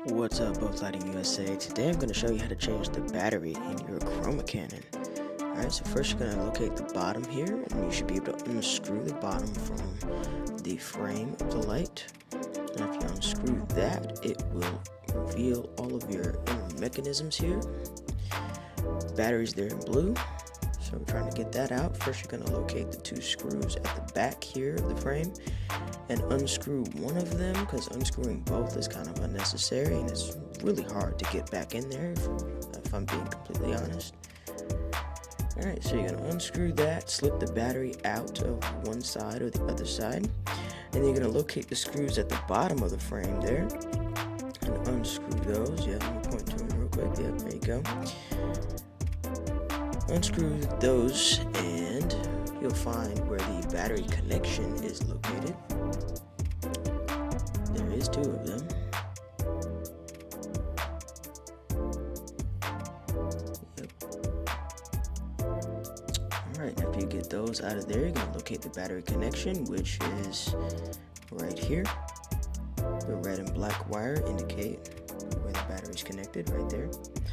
What's up, Both Lighting USA? Today I'm going to show you how to change the battery in your Chroma Cannon. Alright, so first you're going to locate the bottom here, and you should be able to unscrew the bottom from the frame of the light. And if you unscrew that, it will reveal all of your inner mechanisms here. Battery's there in blue, so we're trying to get that out. First you're going to locate the two screws at the back here of the frame and unscrew one of them, because unscrewing both is kind of unnecessary and it's really hard to get back in there if I'm being completely honest. Alright, so you're going to unscrew that, slip the battery out of one side or the other side, and you're going to locate the screws at the bottom of the frame there and unscrew those. Yeah, let me point to them real quick. Yep, there you go. Unscrew those and you'll find where the battery connection is located. There is two of them. Yep. Alright, after you get those out of there, you're going to locate the battery connection, which is right here. The red and black wire indicate where the battery is connected, right there.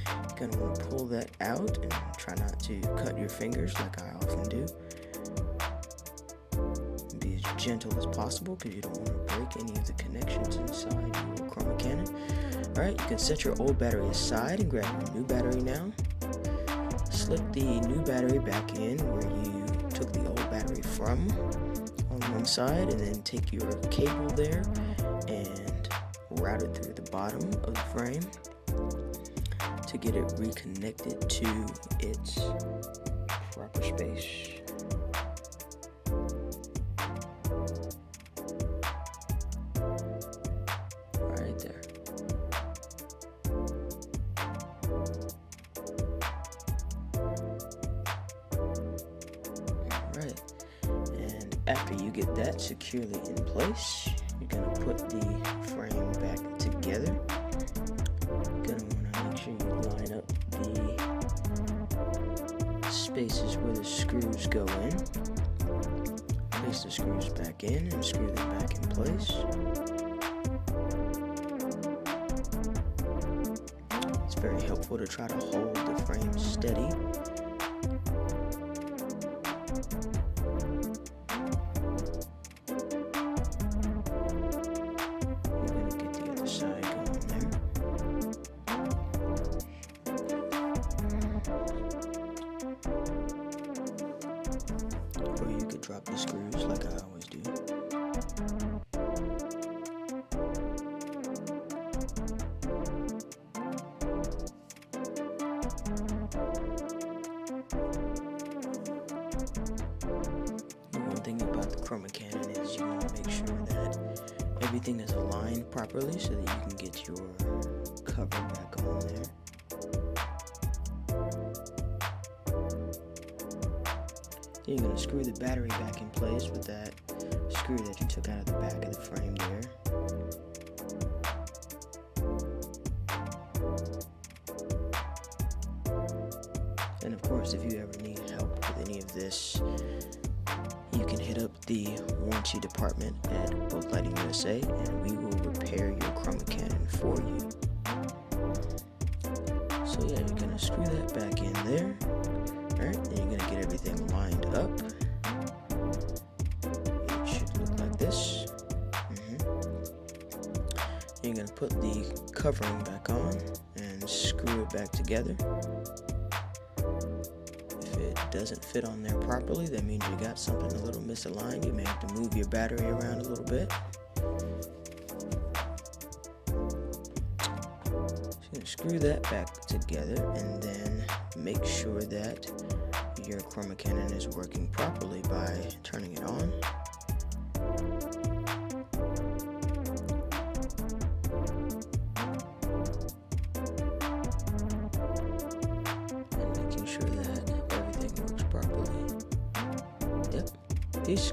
You're going to want to pull that out and try not to cut your fingers like I often do. Be as gentle as possible because you don't want to break any of the connections inside your Chroma Cannon. Alright, you can set your old battery aside and grab your new battery now. Slip the new battery back in where you took the old battery from on one side, and then take your cable there and route it through the bottom of the frame to get it reconnected to its proper space. Right there. Alright, and after you get that securely in place, you're going to put the frame back together. You're going to want to make sure you line up the spaces where the screws go in. Place the screws back in and screw them back in place. It's very helpful to try to hold the frame steady. You're going to get the other side going there. Or you could drop the screws like I always do. The one thing about the Chroma Cannon is you want to make sure that everything is aligned properly so that you can get your cover back on there. Then you're going to screw the battery back in place with that screw that you took out of the back of the frame there. And of course, if you ever need help with any of this, you can hit up the warranty department at Both Lighting USA and we will repair your Chroma Cannon for you. So yeah, you're going to screw that back in there. Alright, then you're going to get everything lined up. It should look like this. You're going to put the covering back on and screw it back together. If it doesn't fit on there properly, that means you got something a little misaligned. You may have to move your battery around a little bit. So you're going to screw that back together and then make sure that your Chroma Cannon is working properly by turning it on. And making sure that everything works properly. Yep. Peace.